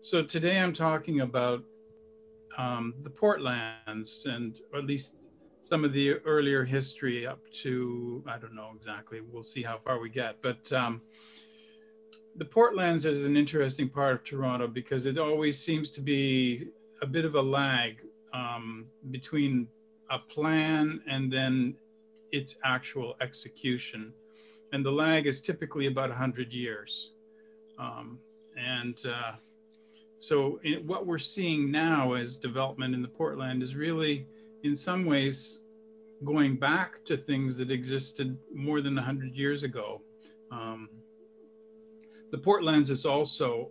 So today I'm talking about the Portlands, and or at least some of the earlier history up to, I don't know exactly, we'll see how far we get. But the Portlands is an interesting part of Toronto because it always seems to be a bit of a lag between a plan and then its actual execution. And the lag is typically about 100 years. So what we're seeing now as development in the Portland is really, in some ways, going back to things that existed more than 100 years ago. The Portlands is also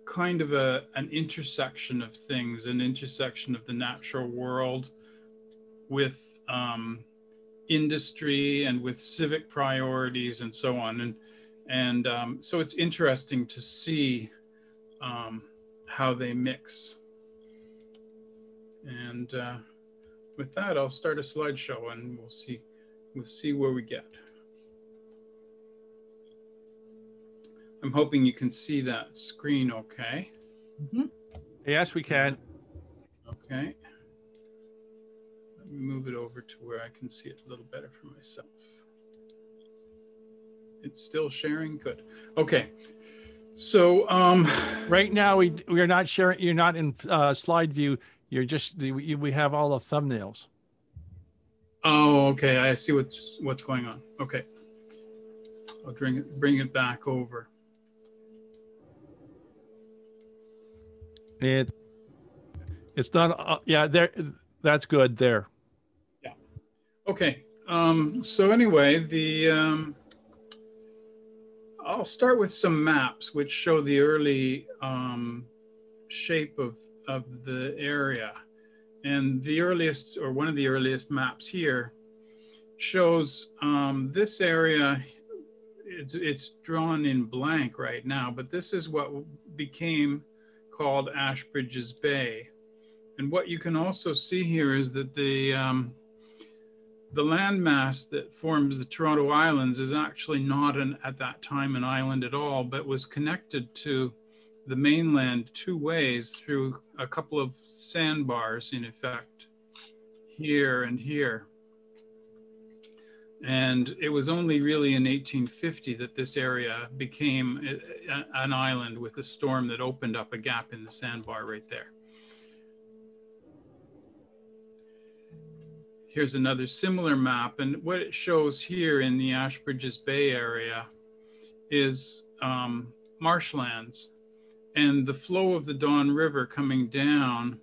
kind of an intersection of things, an intersection of the natural world with industry and with civic priorities and so on. And so it's interesting to see how they mix. And with that, I'll start a slideshow and we'll see where we get. I'm hoping you can see that screen okay. Mm-hmm. Yes, we can. Okay. Let me move it over to where I can see it a little better for myself. It's still sharing? Good. Okay. So right now we are not sharing. You're not in slide view. You're just we have all the thumbnails. Oh, okay. I see what's going on. Okay. I'll bring it back over. It's not. Yeah, there. That's good there. Yeah. Okay. So anyway, I'll start with some maps which show the early shape of the area. And the earliest, or one of the earliest maps here, shows this area. It's drawn in blank right now, but this is what became called Ashbridges Bay. And what you can also see here is that the landmass that forms the Toronto Islands is actually not at that time an island at all, but was connected to the mainland two ways through a couple of sandbars, in effect, here and here. And it was only really in 1850 that this area became an island with a storm that opened up a gap in the sandbar right there. Here's another similar map, and what it shows here in the Ashbridges Bay area is marshlands. And the flow of the Don River coming down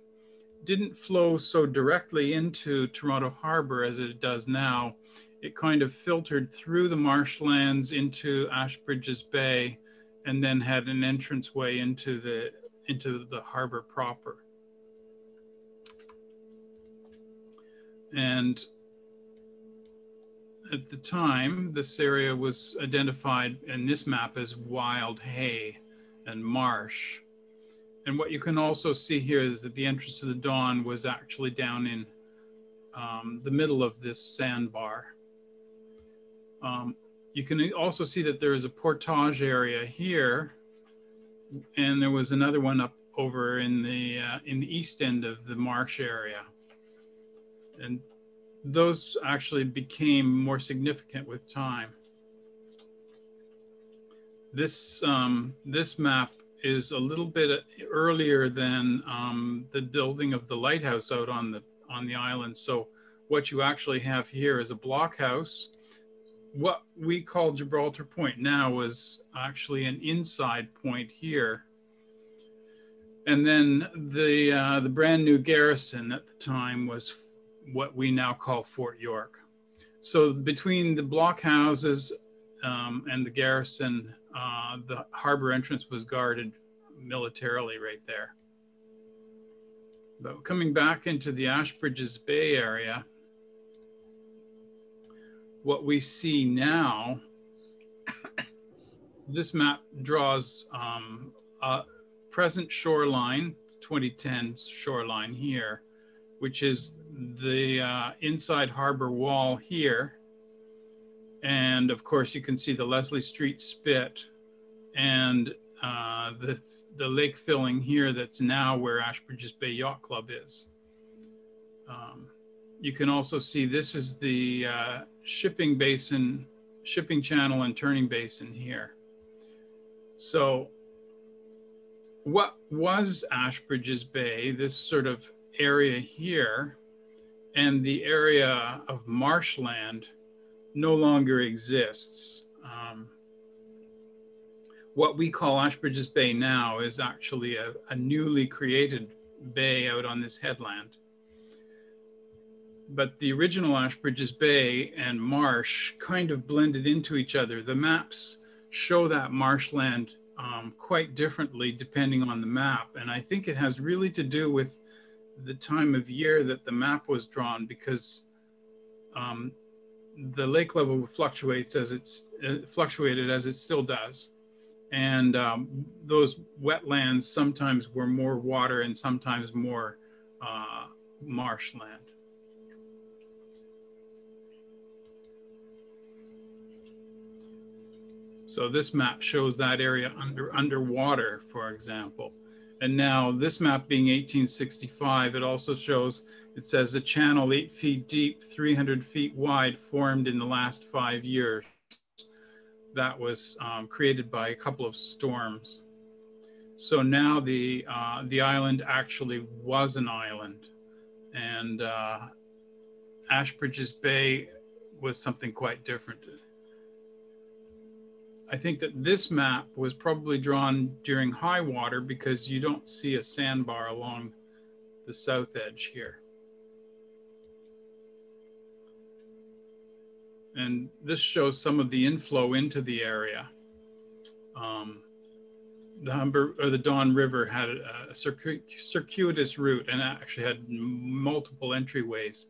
didn't flow so directly into Toronto Harbor as it does now. It kind of filtered through the marshlands into Ashbridges Bay and then had an entranceway into the harbor proper. And at the time, this area was identified in this map as wild hay and marsh. And what you can also see here is that the entrance to the Don was actually down in the middle of this sandbar. You can also see that there is a portage area here, and there was another one up over in the east end of the marsh area. And those actually became more significant with time. This map is a little bit earlier than the building of the lighthouse out on the island. So what you actually have here is a blockhouse. What we call Gibraltar Point now was actually an inside point here. And then the brand new garrison at the time was what we now call Fort York. So between the blockhouses and the garrison, the harbor entrance was guarded militarily right there. But coming back into the Ashbridges Bay area, what we see now, this map draws a present shoreline, 2010 shoreline here, which is the inside harbor wall here. And of course, you can see the Leslie Street Spit and the lake filling here that's now where Ashbridges Bay Yacht Club is. You can also see this is the shipping basin, shipping channel and turning basin here. So what was Ashbridges Bay, this sort of area here, and the area of marshland no longer exists. What we call Ashbridges Bay now is actually a newly created bay out on this headland. But the original Ashbridges Bay and marsh kind of blended into each other. The maps show that marshland quite differently depending on the map. And I think it has really to do with the time of year that the map was drawn, because the lake level fluctuates as fluctuated as it still does. And those wetlands sometimes were more water and sometimes more marshland. So this map shows that area underwater, for example. And now this map being 1865, it also shows, it says a channel 8 feet deep, 300 feet wide, formed in the last 5 years. That was created by a couple of storms. So now the island actually was an island, and Ashbridges Bay was something quite different. I think that this map was probably drawn during high water because you don't see a sandbar along the south edge here. And this shows some of the inflow into the area. The Don River had a circuitous route and actually had multiple entryways.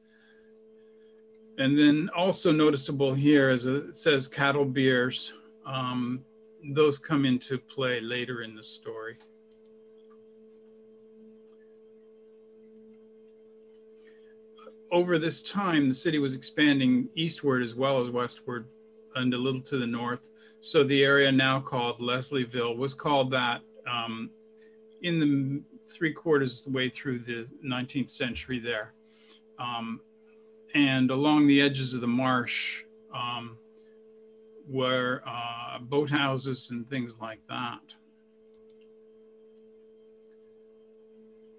And then also noticeable here, as it says cattle beers, those come into play later in the story. Over this time, the city was expanding eastward as well as westward and a little to the north. So the area now called Leslieville was called that in the 3/4 of the way through the 19th century there. And along the edges of the marsh were boathouses and things like that.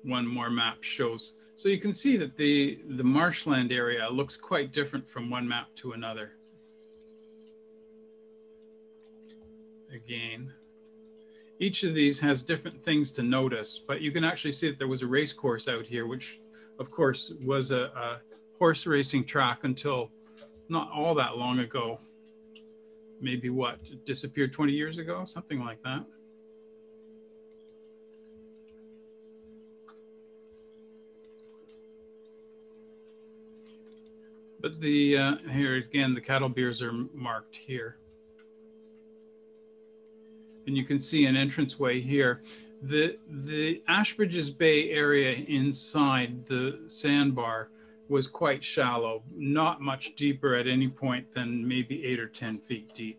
One more map shows. So you can see that the marshland area looks quite different from one map to another. Again, each of these has different things to notice, but you can actually see that there was a race course out here, which of course was a horse racing track until not all that long ago. Maybe what, it disappeared 20 years ago, something like that. But here again, the cattle beers are marked here. And you can see an entranceway here. The Ashbridges Bay area inside the sandbar was quite shallow, not much deeper at any point than maybe 8 or 10 feet deep.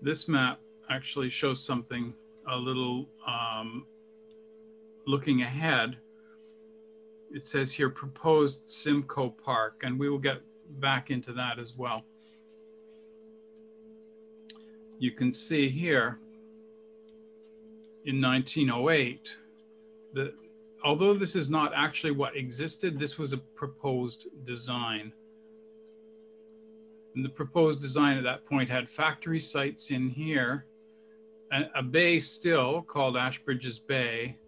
This map actually shows something a little looking ahead. It says here proposed Simcoe Park, and we will get back into that as well. You can see here in 1908 that although this is not actually what existed, this was a proposed design. And the proposed design at that point had factory sites in here, a bay still called Ashbridges Bay,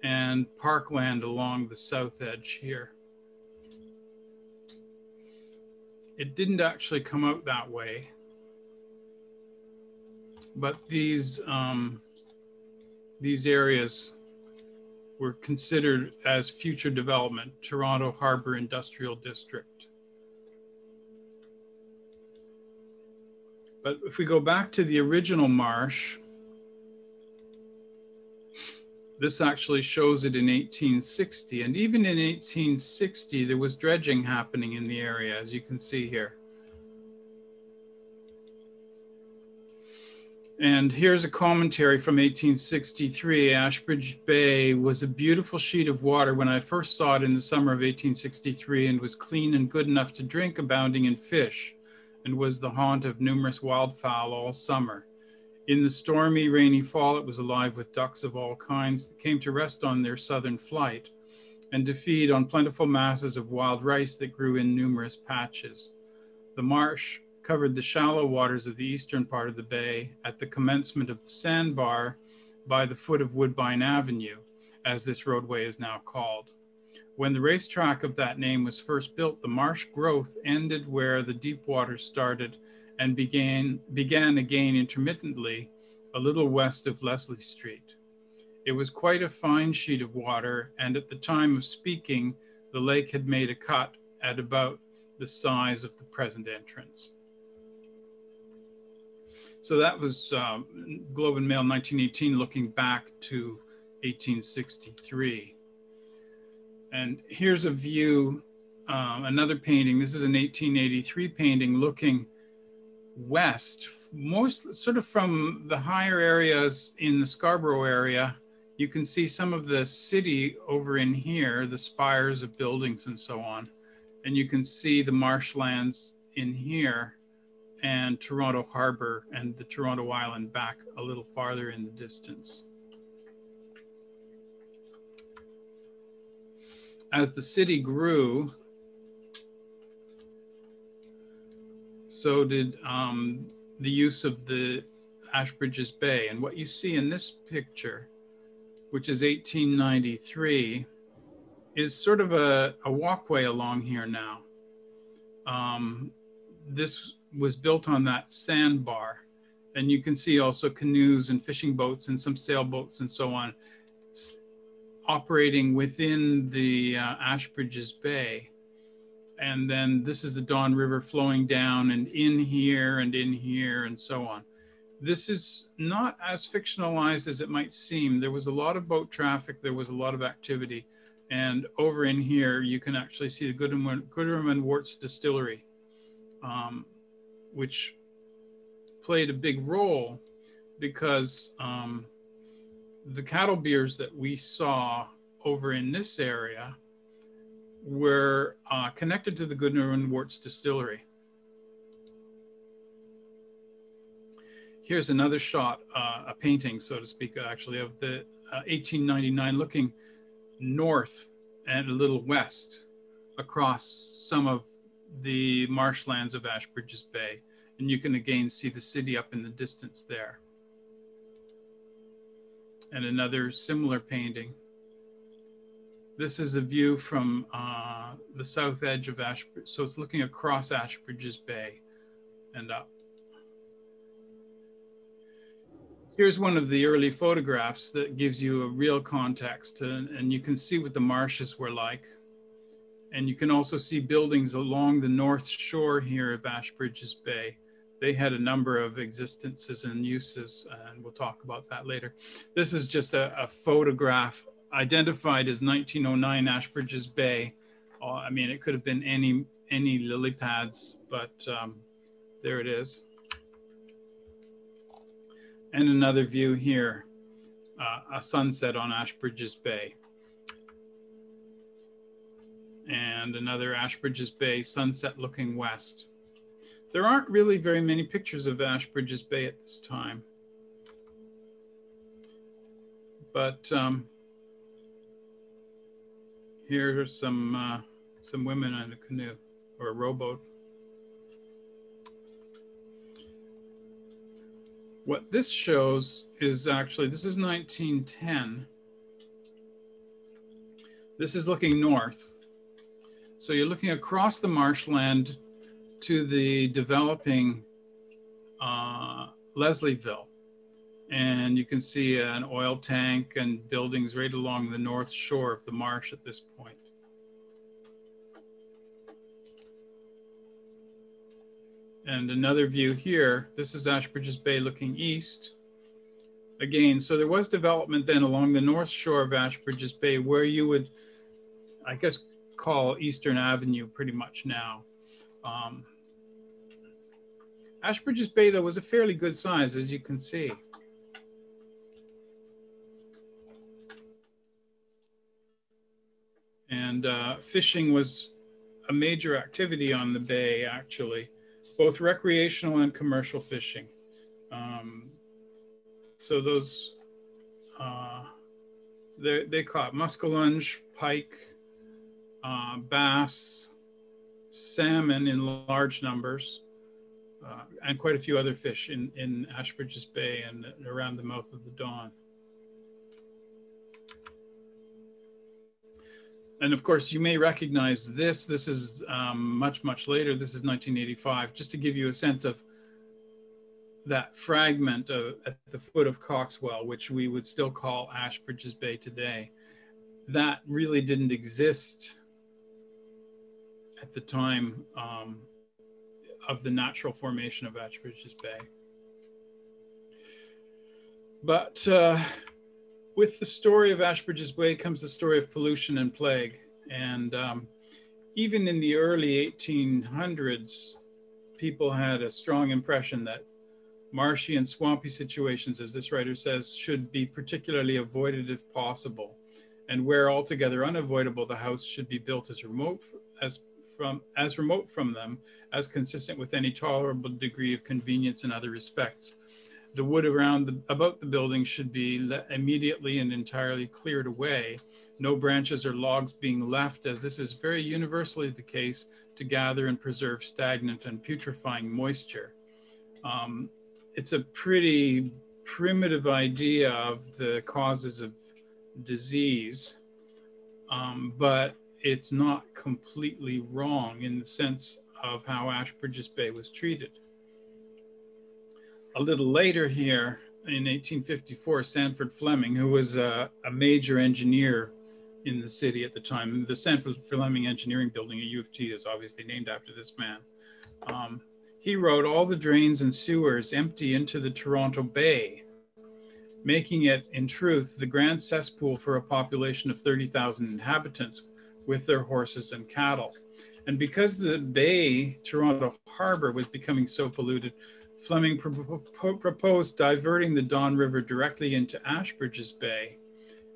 and parkland along the south edge here. It didn't actually come out that way, but these areas were considered as future development, Toronto Harbor Industrial District. But if we go back to the original marsh, This actually shows it in 1860. And even in 1860, there was dredging happening in the area, as you can see here. And here's a commentary from 1863. Ashbridge Bay was a beautiful sheet of water when I first saw it in the summer of 1863, and was clean and good enough to drink, abounding in fish, and was the haunt of numerous wildfowl all summer. In the stormy, rainy fall, it was alive with ducks of all kinds that came to rest on their southern flight, and to feed on plentiful masses of wild rice that grew in numerous patches. The marsh covered the shallow waters of the eastern part of the bay at the commencement of the sandbar by the foot of Woodbine Avenue, as this roadway is now called. When the racetrack of that name was first built, the marsh growth ended where the deep water started and began again intermittently a little west of Leslie Street. It was quite a fine sheet of water, and at the time of speaking, the lake had made a cut at about the size of the present entrance. So that was Globe and Mail 1918, looking back to 1863. And here's a view, another painting. This is an 1883 painting looking west, most sort of from the higher areas in the Scarborough area. You can see some of the city over in here, the spires of buildings and so on. And you can see the marshlands in here, and Toronto Harbor and the Toronto Island back a little farther in the distance. As the city grew, so did the use of the Ashbridges Bay. And what you see in this picture, which is 1893, is sort of a walkway along here now. This was built on that sandbar. And you can see also canoes and fishing boats and some sailboats and so on operating within the Ashbridges Bay. And then this is the Don River flowing down and in here and so on. This is not as fictionalized as it might seem. There was a lot of boat traffic. There was a lot of activity. And over in here, you can actually see the Goodham and Worts Distillery, which played a big role because the cattle beers that we saw over in this area were connected to the Goodham and Worts Distillery. Here's another shot, a painting, so to speak, actually, of the 1899 looking north and a little west across some of the marshlands of Ashbridges Bay. And you can again see the city up in the distance there. And another similar painting. This is a view from the south edge of Ashbridge. So it's looking across Ashbridges Bay and up. Here's one of the early photographs that gives you a real context, and you can see what the marshes were like. And you can also see buildings along the north shore here of Ashbridges Bay. They had a number of existences and uses, and we'll talk about that later. This is just a photograph identified as 1909 Ashbridges Bay. I mean, it could have been any lily pads, but there it is. And another view here, a sunset on Ashbridges Bay. And another Ashbridges Bay sunset looking west. There aren't really very many pictures of Ashbridges Bay at this time. But here are some women on a canoe or a rowboat. What this shows is actually, this is 1910. This is looking north. So you're looking across the marshland to the developing Leslieville. And you can see an oil tank and buildings right along the north shore of the marsh at this point. And another view here, this is Ashbridges Bay looking east. again, so there was development then along the north shore of Ashbridges Bay, where you would, I guess, call Eastern Avenue pretty much now. Ashbridges Bay, though, was a fairly good size, as you can see. And fishing was a major activity on the bay, actually, both recreational and commercial fishing. So those, they caught muskellunge, pike, bass, salmon in large numbers, and quite a few other fish in Ashbridges Bay and around the mouth of the Don. And of course, you may recognize this. This is much, much later. This is 1985, just to give you a sense of that fragment at the foot of Coxwell, which we would still call Ashbridges Bay today. That really didn't exist at the time of the natural formation of Ashbridges Bay. But with the story of Ashbridges Bay comes the story of pollution and plague. And even in the early 1800s, people had a strong impression that marshy and swampy situations, as this writer says, should be particularly avoided if possible. And where altogether unavoidable, the house should be built as remote from them as consistent with any tolerable degree of convenience in other respects. The wood about the building should be immediately and entirely cleared away, no branches or logs being left, as this is very universally the case to gather and preserve stagnant and putrefying moisture. It's a pretty primitive idea of the causes of disease, but it's not completely wrong in the sense of how Ashbridges Bay was treated. A little later here, in 1854, Sanford Fleming, who was a major engineer in the city at the time, the Sanford Fleming Engineering Building at U of T is obviously named after this man. He wrote, "All the drains and sewers empty into the Toronto Bay, making it, in truth, the grand cesspool for a population of 30,000 inhabitants with their horses and cattle." And because the bay, Toronto Harbor, was becoming so polluted, Fleming proposed diverting the Don River directly into Ashbridges Bay,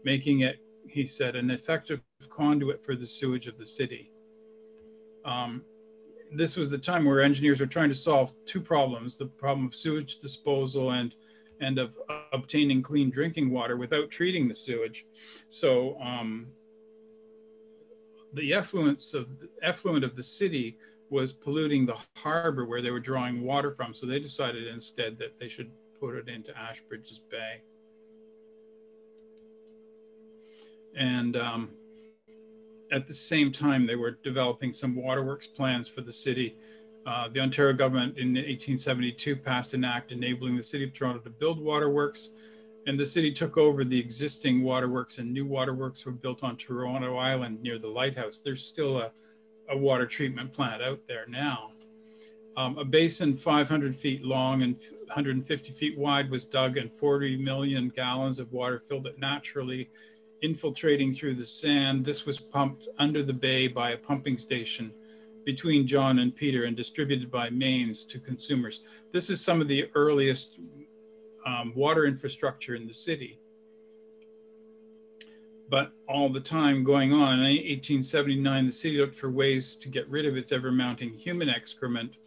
making it, he said, an effective conduit for the sewage of the city. This was the time where engineers were trying to solve two problems: the problem of sewage disposal and of obtaining clean drinking water without treating the sewage. So the effluent of the city was polluting the harbor where they were drawing water from. So they decided instead that they should put it into Ashbridges Bay. And at the same time, they were developing some waterworks plans for the city. The Ontario government in 1872 passed an act enabling the city of Toronto to build waterworks, and the city took over the existing waterworks, and new waterworks were built on Toronto Island near the Lighthouse. There's still a water treatment plant out there now. A basin 500 feet long and 150 feet wide was dug, and 40 million gallons of water filled it naturally, infiltrating through the sand. This was pumped under the bay by a pumping station between John and Peter and distributed by mains to consumers. This is some of the earliest water infrastructure in the city. But all the time going on, in 1879, the city looked for ways to get rid of its ever-mounting human excrement.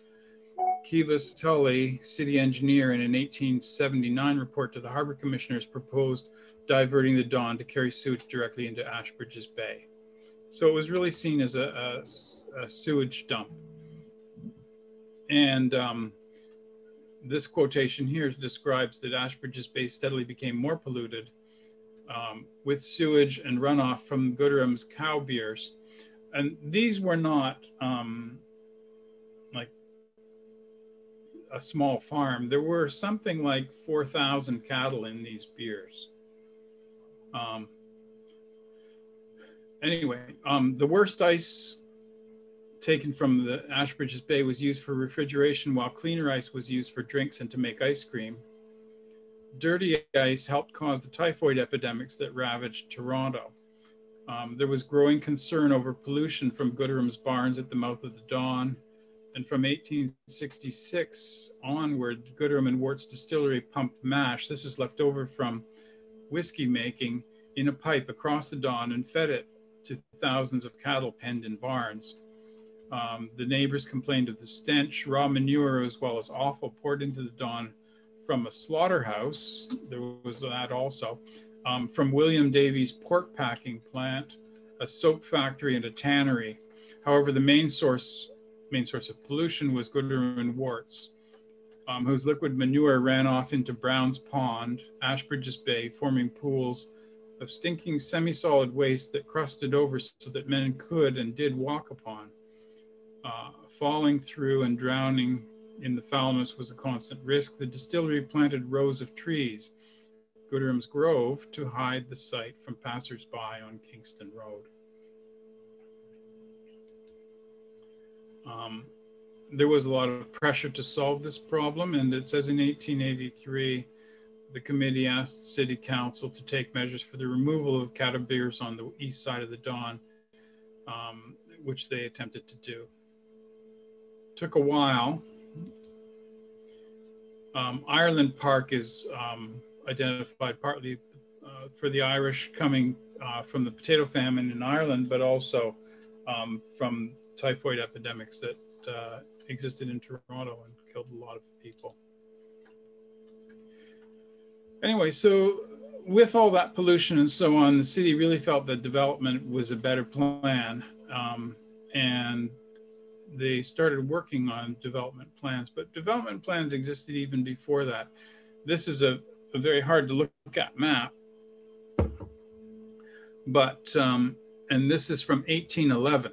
Kivas Tully, city engineer, in an 1879 report to the harbor commissioners, proposed diverting the Don to carry sewage directly into Ashbridges Bay. So it was really seen as a sewage dump. And this quotation here describes that Ashbridges Bay steadily became more polluted with sewage and runoff from Gooderham's cow beers. And these were not like a small farm. There were something like 4,000 cattle in these beers. Anyway, the worst ice taken from the Ashbridges Bay was used for refrigeration, while cleaner ice was used for drinks and to make ice cream. dirty ice helped cause the typhoid epidemics that ravaged Toronto. There was growing concern over pollution from Gooderham's barns at the mouth of the Don. And from 1866 onward, Gooderham and Wort's distillery pumped mash. This is left over from whiskey making in a pipe across the Don and fed it to thousands of cattle penned in barns. The neighbors complained of the stench, raw manure, as well as offal poured into the Don from a slaughterhouse. There was that also. From William Davies' pork packing plant, a soap factory, and a tannery. However, the main source of pollution was Gooderham and Wort's, whose liquid manure ran off into Brown's Pond, Ashbridges Bay, forming pools of stinking semi-solid waste that crusted over so that men could and did walk upon. Falling through and drowning in the foulness was a constant risk. The distillery planted rows of trees, Gooderham's Grove, to hide the site from passers-by on Kingston Road. There was a lot of pressure to solve this problem, and it says in 1883, the committee asked the City Council to take measures for the removal of cattle beers on the east side of the Don, which they attempted to do. Took a while. Ireland Park is identified partly for the Irish coming from the potato famine in Ireland, but also from typhoid epidemics that existed in Toronto and killed a lot of people. Anyway, so with all that pollution and so on, the city really felt that development was a better plan. And they started working on development plans, but development plans existed even before that. This is a very hard to look at map, but, and this is from 1811.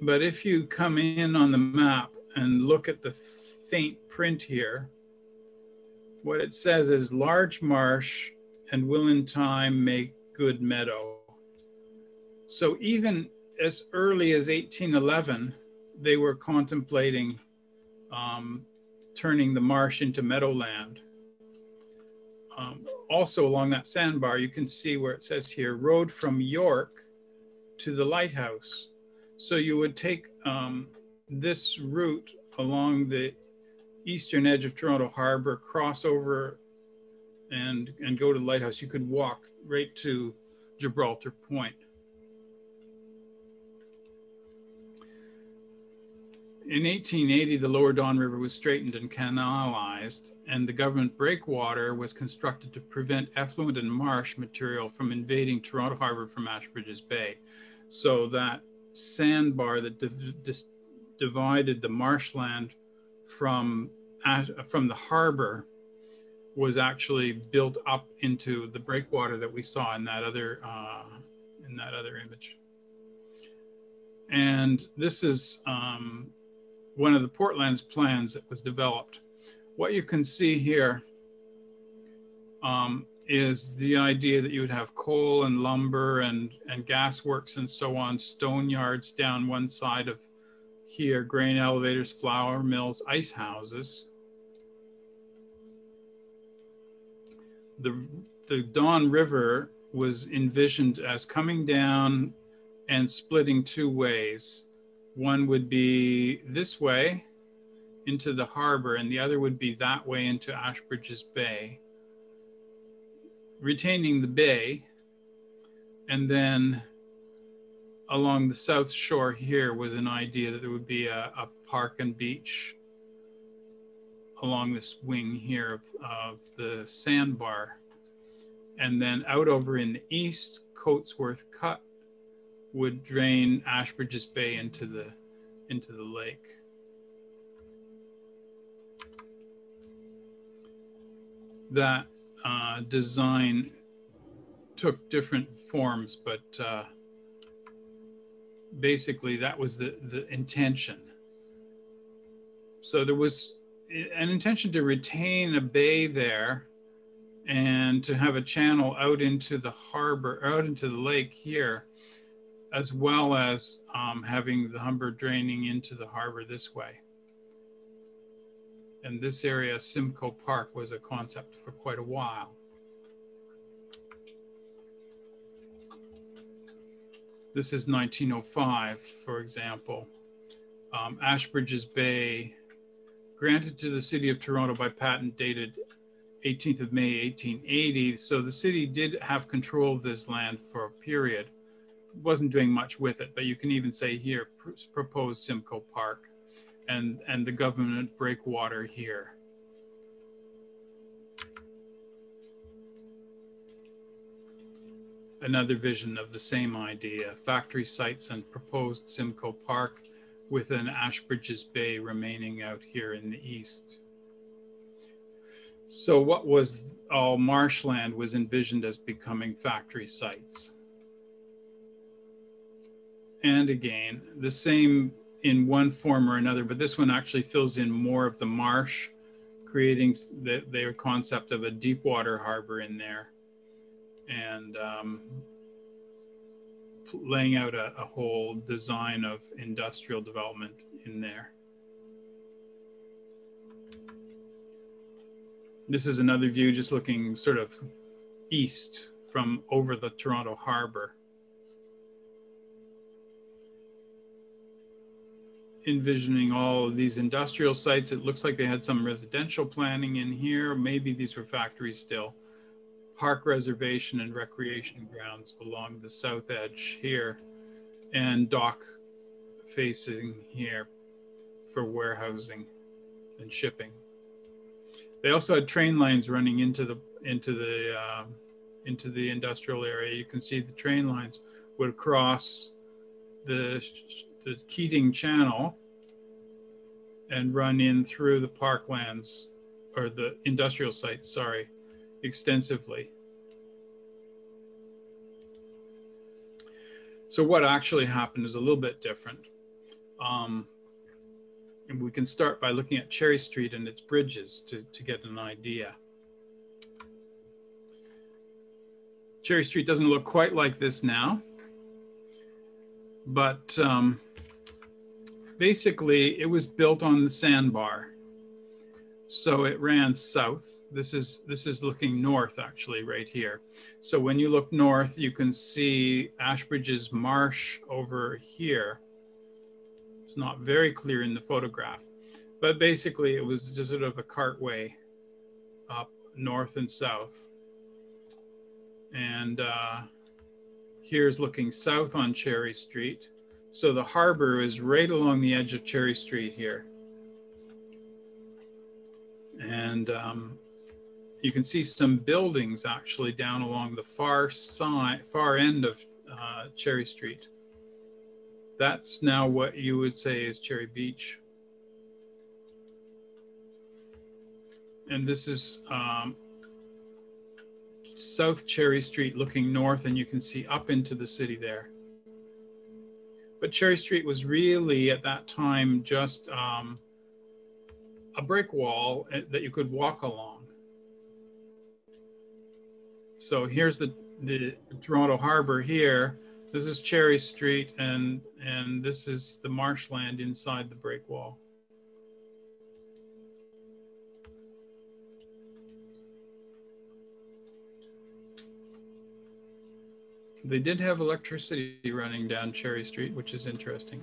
But if you come in on the map and look at the faint print here, what it says is large marsh and will in time make good meadow. So even as early as 1811, they were contemplating turning the marsh into meadowland. Also along that sandbar, you can see where it says here, road from York to the Lighthouse. So you would take this route along the eastern edge of Toronto Harbor, cross over and go to the Lighthouse. You could walk right to Gibraltar Point. In 1880, the lower Don River was straightened and canalized, and the government breakwater was constructed to prevent effluent and marsh material from invading Toronto Harbor from Ashbridges Bay. So that sandbar that divided the marshland from the harbor was actually built up into the breakwater that we saw in that other image. And this is one of the Portland's plans that was developed. What you can see here is the idea that you would have coal and lumber and gas works and so on, stone yards down one side of here, grain elevators, flour mills, ice houses. The Don River was envisioned as coming down and splitting two ways. One would be this way into the harbor, and the other would be that way into Ashbridges Bay, retaining the bay. And then along the south shore here was an idea that there would be a park and beach along this wing here of the sandbar. And then out over in the east, Coatsworth Cut would drain Ashbridges Bay into the lake. That design took different forms, but basically that was the intention. So there was an intention to retain a bay there and to have a channel out into the harbor, out into the lake here, as well as having the Humber draining into the harbor this way. And this area, Simcoe Park, was a concept for quite a while. This is 1905, for example. Ashbridges Bay, granted to the city of Toronto by patent dated 18th of May, 1880. So the city did have control of this land for a period. Wasn't doing much with it, but you can even say here, proposed Simcoe Park, and the government breakwater here. Another vision of the same idea, factory sites and proposed Simcoe Park with an Ashbridges Bay remaining out here in the east. So what was all marshland was envisioned as becoming factory sites. And again, the same in one form or another, but this one actually fills in more of the marsh, creating their concept of a deep water harbor in there, and laying out a whole design of industrial development in there. This is another view just looking sort of east from over the Toronto harbor. Envisioning all of these industrial sites. It looks like they had some residential planning in here. Maybe these were factories still. Park reservation and recreation grounds along the south edge here, and dock facing here for warehousing and shipping. They also had train lines running into the industrial area. You can see the train lines would cross the Keating Channel and run in through the parklands, or the industrial sites, sorry, extensively. So what actually happened is a little bit different. And we can start by looking at Cherry Street and its bridges to get an idea. Cherry Street doesn't look quite like this now, but basically it was built on the sandbar. So it ran south. This is looking north actually right here. So when you look north, you can see Ashbridges Marsh over here. It's not very clear in the photograph, but basically it was just sort of a cartway up north and south. And here's looking south on Cherry Street. So the harbor is right along the edge of Cherry Street here. And you can see some buildings actually down along the far end of Cherry Street. That's now what you would say is Cherry Beach. And this is South Cherry Street looking north, and you can see up into the city there. But Cherry Street was really at that time just a brick wall that you could walk along. So here's the Toronto Harbor here. This is Cherry Street, and this is the marshland inside the break wall. They did have electricity running down Cherry Street, which is interesting.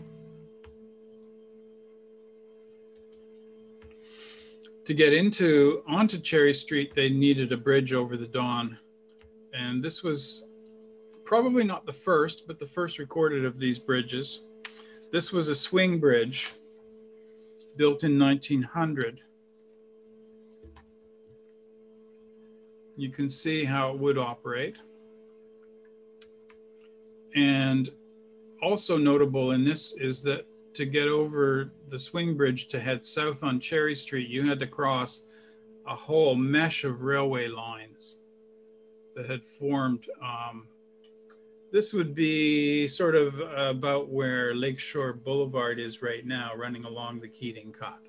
To get onto Cherry Street, they needed a bridge over the Don. And this was probably not the first, but the first recorded of these bridges. This was a swing bridge built in 1900. You can see how it would operate. And also notable in this is that to get over the swing bridge to head south on Cherry Street, you had to cross a whole mesh of railway lines that had formed. This would be sort of about where Lakeshore Boulevard is right now, running along the Keating Cut.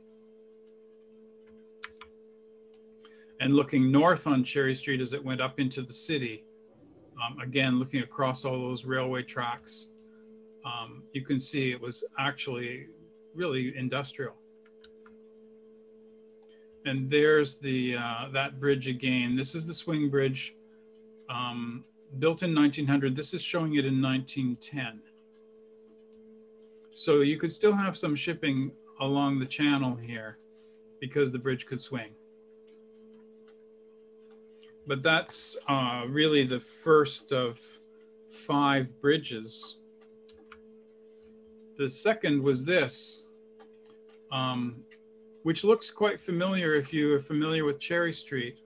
And looking north on Cherry Street as it went up into the city, again, looking across all those railway tracks, you can see it was actually really industrial. And there's the that bridge again. This is the swing bridge, built in 1900. This is showing it in 1910. So you could still have some shipping along the channel here because the bridge could swing. But that's really the first of 5 bridges. The second was this, which looks quite familiar if you are familiar with Cherry Street.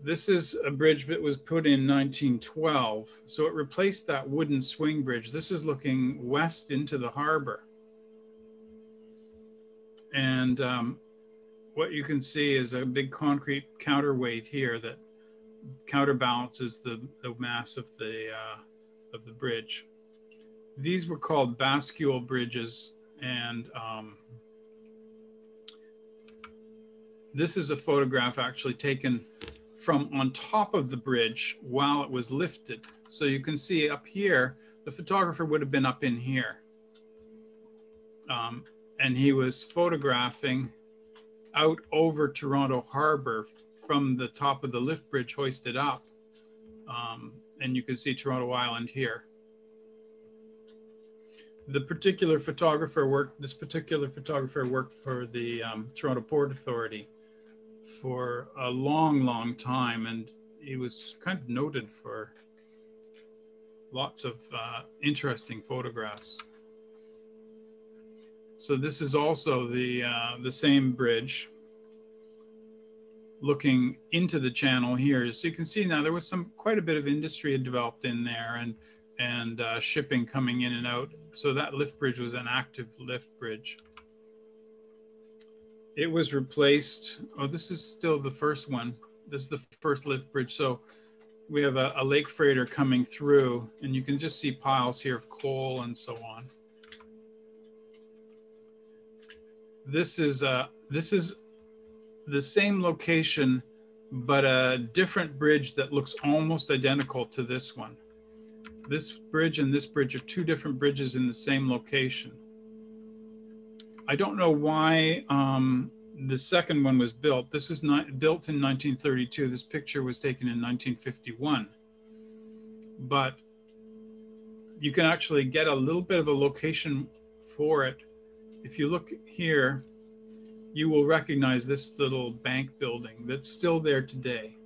This is a bridge that was put in 1912. So it replaced that wooden swing bridge. This is looking west into the harbor. And what you can see is a big concrete counterweight here that counterbalances the mass of the bridge. These were called Bascule Bridges, and this is a photograph actually taken from on top of the bridge while it was lifted. So you can see up here, the photographer would have been up in here. And he was photographing out over Toronto Harbor from the top of the lift bridge hoisted up. And you can see Toronto Island here. This particular photographer worked for the Toronto Port Authority for a long, long time. And he was kind of noted for lots of interesting photographs. So this is also the same bridge looking into the channel here. So you can see now there was quite a bit of industry had developed in there and shipping coming in and out. So that lift bridge was an active lift bridge. It was replaced. Oh, this is still the first one. This is the first lift bridge. So we have a lake freighter coming through, and you can just see piles here of coal and so on. This is the same location, but a different bridge that looks almost identical to this one. This bridge and this bridge are 2 different bridges in the same location. I don't know why the second one was built. This was built in 1932. This picture was taken in 1951. But you can actually get a little bit of a location for it. If you look here, you will recognize this little bank building that's still there today.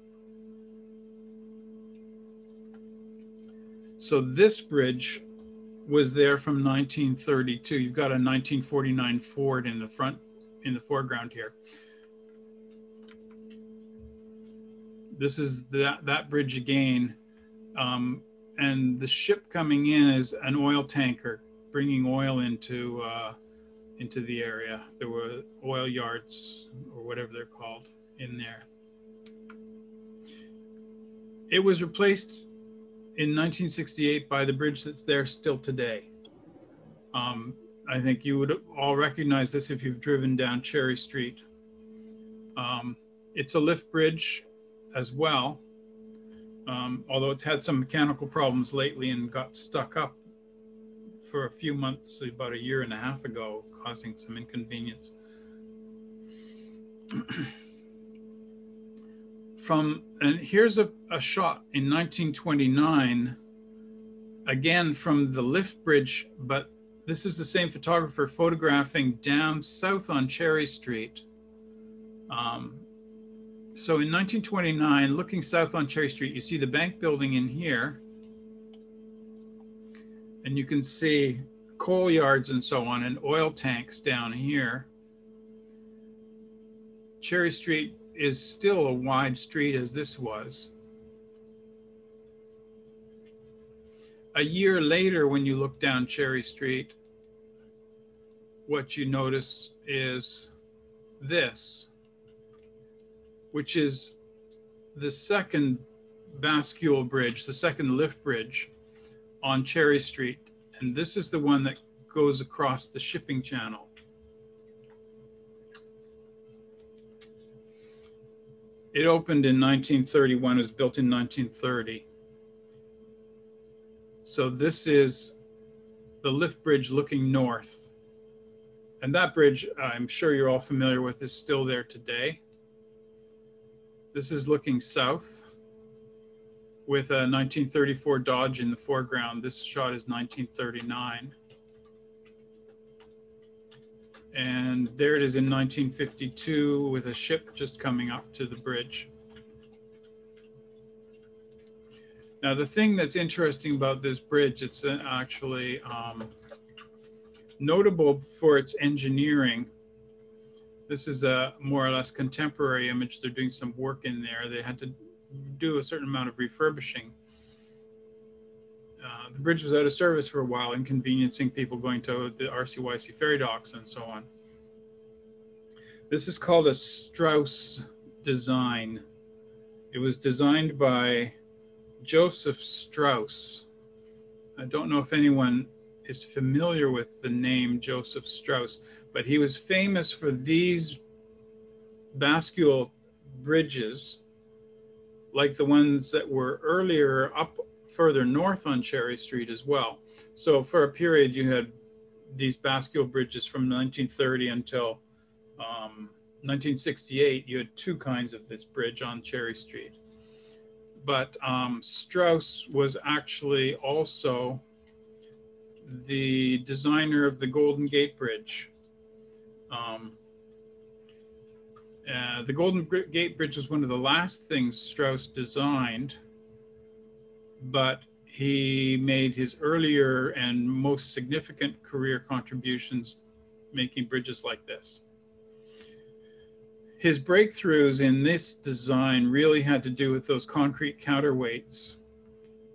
So this bridge was there from 1932. You've got a 1949 Ford in the foreground here. This is that bridge again. And the ship coming in is an oil tanker bringing oil into the area. There were oil yards or whatever they're called in there. It was replaced in 1968 by the bridge that's there still today. I think you would all recognize this if you've driven down Cherry Street. It's a lift bridge as well, although it's had some mechanical problems lately and got stuck up for a few months, about a year and a half ago, causing some inconvenience. And here's a shot in 1929, again from the lift bridge, but this is the same photographer photographing down south on Cherry Street. So in 1929, looking south on Cherry Street, you see the bank building in here, and you can see coal yards and so on, and oil tanks down here. Cherry Street is still a wide street as this was. A year later, when you look down Cherry Street, what you notice is this, which is the second Bascule Bridge, the second lift bridge on Cherry Street. And this is the one that goes across the shipping channel. It opened in 1931, it was built in 1930. So this is the lift bridge looking north And that bridge, I'm sure you're all familiar with, is still there today. This is looking south with a 1934 Dodge in the foreground. This shot is 1939. And there it is in 1952 with a ship just coming up to the bridge. Now, the thing that's interesting about this bridge, it's actually notable for its engineering. This is a more or less contemporary image. They're doing some work in there. They had to do a certain amount of refurbishing. The bridge was out of service for a while, inconveniencing people going to the RCYC ferry docks and so on. This is called a Strauss design. It was designed by Joseph Strauss. I don't know if anyone is familiar with the name Joseph Strauss, but he was famous for these Bascule bridges, like the ones that were earlier up further north on Cherry Street as well. So for a period, you had these Bascule bridges from 1930 until 1968. You had two kinds of this bridge on Cherry Street. But Strauss was actually also the designer of the Golden Gate Bridge. The Golden Gate Bridge was one of the last things Strauss designed, but he made his earlier and most significant career contributions making bridges like this. His breakthroughs in this design really had to do with those concrete counterweights.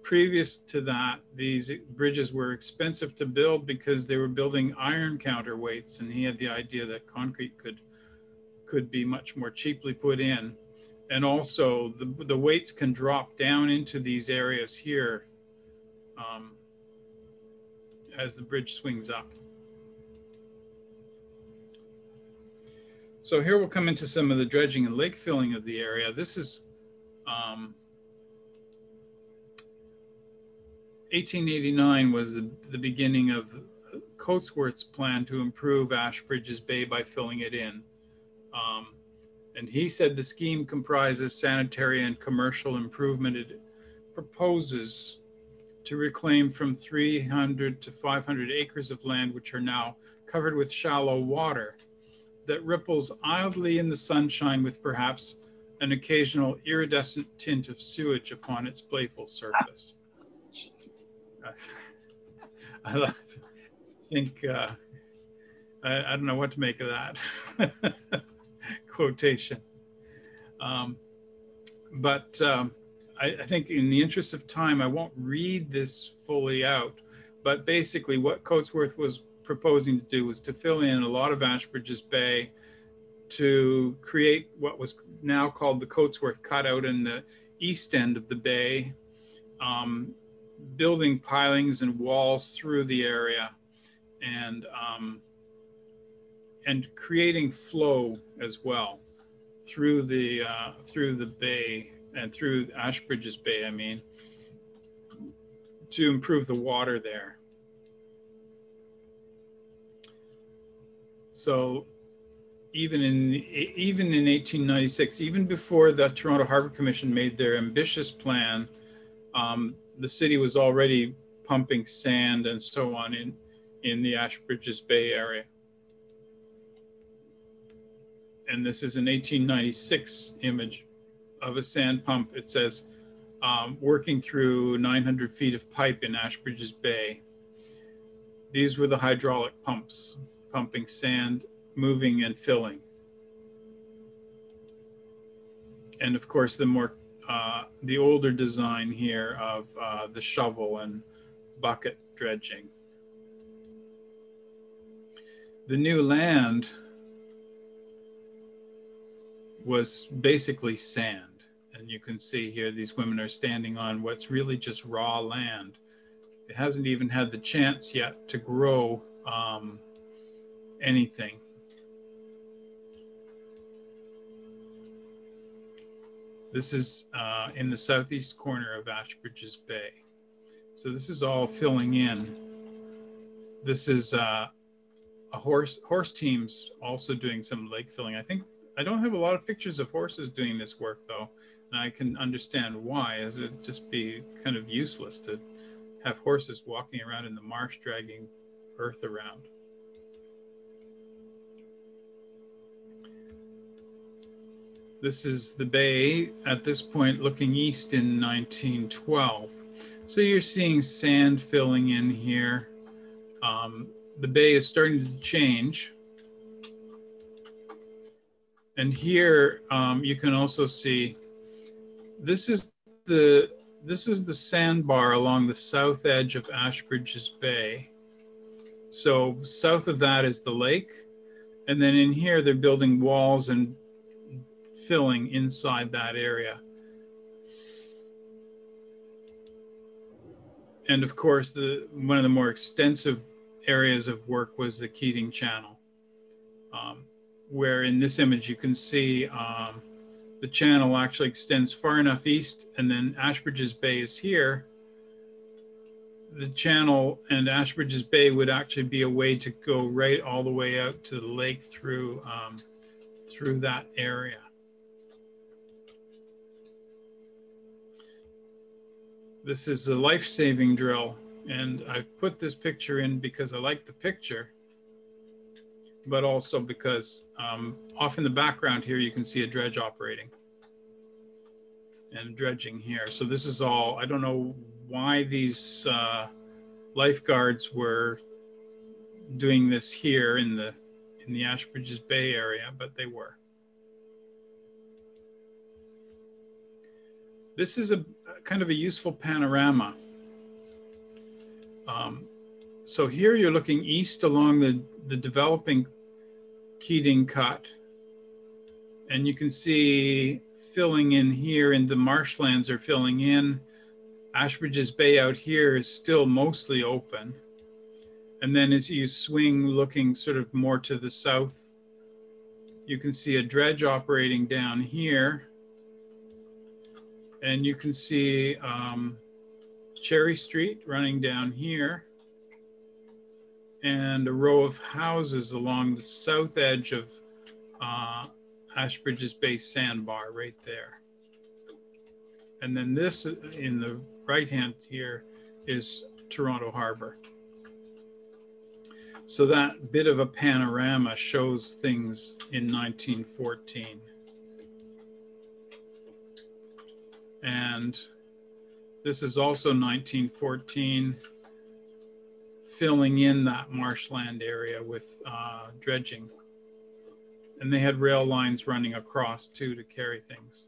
Previous to that, these bridges were expensive to build because they were building iron counterweights, and he had the idea that concrete could be much more cheaply put in. And also the weights can drop down into these areas here as the bridge swings up. So here we'll come into some of the dredging and lake filling of the area. This is 1889 was the beginning of Coatsworth's plan to improve Ashbridges Bay by filling it in. And he said the scheme comprises sanitary and commercial improvement. It proposes to reclaim from 300 to 500 acres of land, which are now covered with shallow water that ripples idly in the sunshine with perhaps an occasional iridescent tint of sewage upon its playful surface. I think, I don't know what to make of that quotation. I think in the interest of time, I won't read this fully out, but basically what Coatsworth was proposing to do was to fill in a lot of Ashbridges Bay to create what was now called the Coatsworth cutout in the east end of the bay, building pilings and walls through the area, and creating flow as well through the bay and through Ashbridges Bay, I mean, to improve the water there. So even in 1896, even before the Toronto Harbour Commission made their ambitious plan, the city was already pumping sand and so on in the Ashbridges Bay area. And this is an 1896 image of a sand pump. It says, working through 900 feet of pipe in Ashbridges Bay. These were the hydraulic pumps, pumping sand, moving and filling. And of course, the older design here of the shovel and bucket dredging. The new land was basically sand. And you can see here, these women are standing on what's really just raw land. It hasn't even had the chance yet to grow anything. This is in the southeast corner of Ashbridges Bay. So this is all filling in. This is horse teams also doing some lake filling. I don't have a lot of pictures of horses doing this work though, and I can understand why, as it'd just be kind of useless to have horses walking around in the marsh dragging earth around. This is the bay at this point looking east in 1912. So you're seeing sand filling in here. The bay is starting to change. And here you can also see, this is the sandbar along the south edge of Ashbridges Bay. So south of that is the lake. And then in here, they're building walls and filling inside that area. And of course, one of the more extensive areas of work was the Keating Channel, where in this image you can see the channel actually extends far enough east, and then Ashbridges Bay is here. The channel and Ashbridges Bay would actually be a way to go right all the way out to the lake through that area. This is a life-saving drill, and I've put this picture in because I like the picture, but also because off in the background here you can see a dredge operating and dredging here. So this is all, I don't know why these lifeguards were doing this here in the Ashbridges Bay area, but they were. This is a kind of a useful panorama. So here you're looking east along the developing Keating Cut, and you can see filling in here, and the marshlands are filling in. Ashbridges Bay out here is still mostly open. And then as you swing looking sort of more to the south, you can see a dredge operating down here. And you can see Cherry Street running down here, and a row of houses along the south edge of Ashbridges Bay Sandbar right there. And then this in the right hand here is Toronto Harbor. So that bit of a panorama shows things in 1914. And this is also 1914, filling in that marshland area with dredging. And they had rail lines running across too to carry things.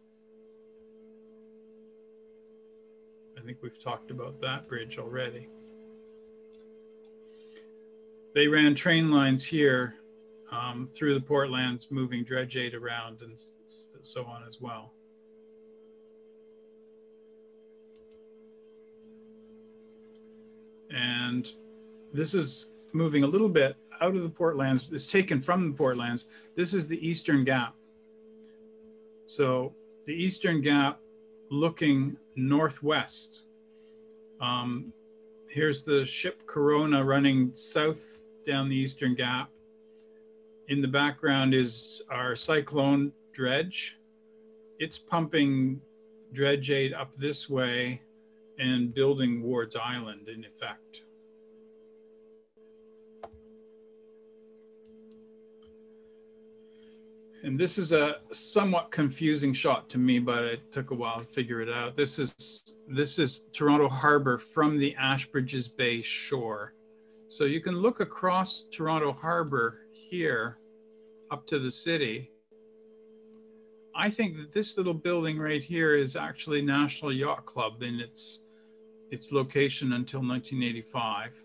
I think we've talked about that bridge already. They ran train lines here through the Portlands, moving dredge aid around and so on as well. And this is moving a little bit out of the Portlands. It's taken from the Portlands. This is the Eastern Gap. So the Eastern Gap looking northwest. Here's the ship Corona running south down the Eastern Gap. In the background is our Cyclone dredge. It's pumping dredge aid up this way and building Ward's Island in effect. And this is a somewhat confusing shot to me, but it took a while to figure it out. This is Toronto Harbor from the Ashbridges Bay shore. So you can look across Toronto Harbor here up to the city. I think that this little building right here is actually National Yacht Club in its location until 1985.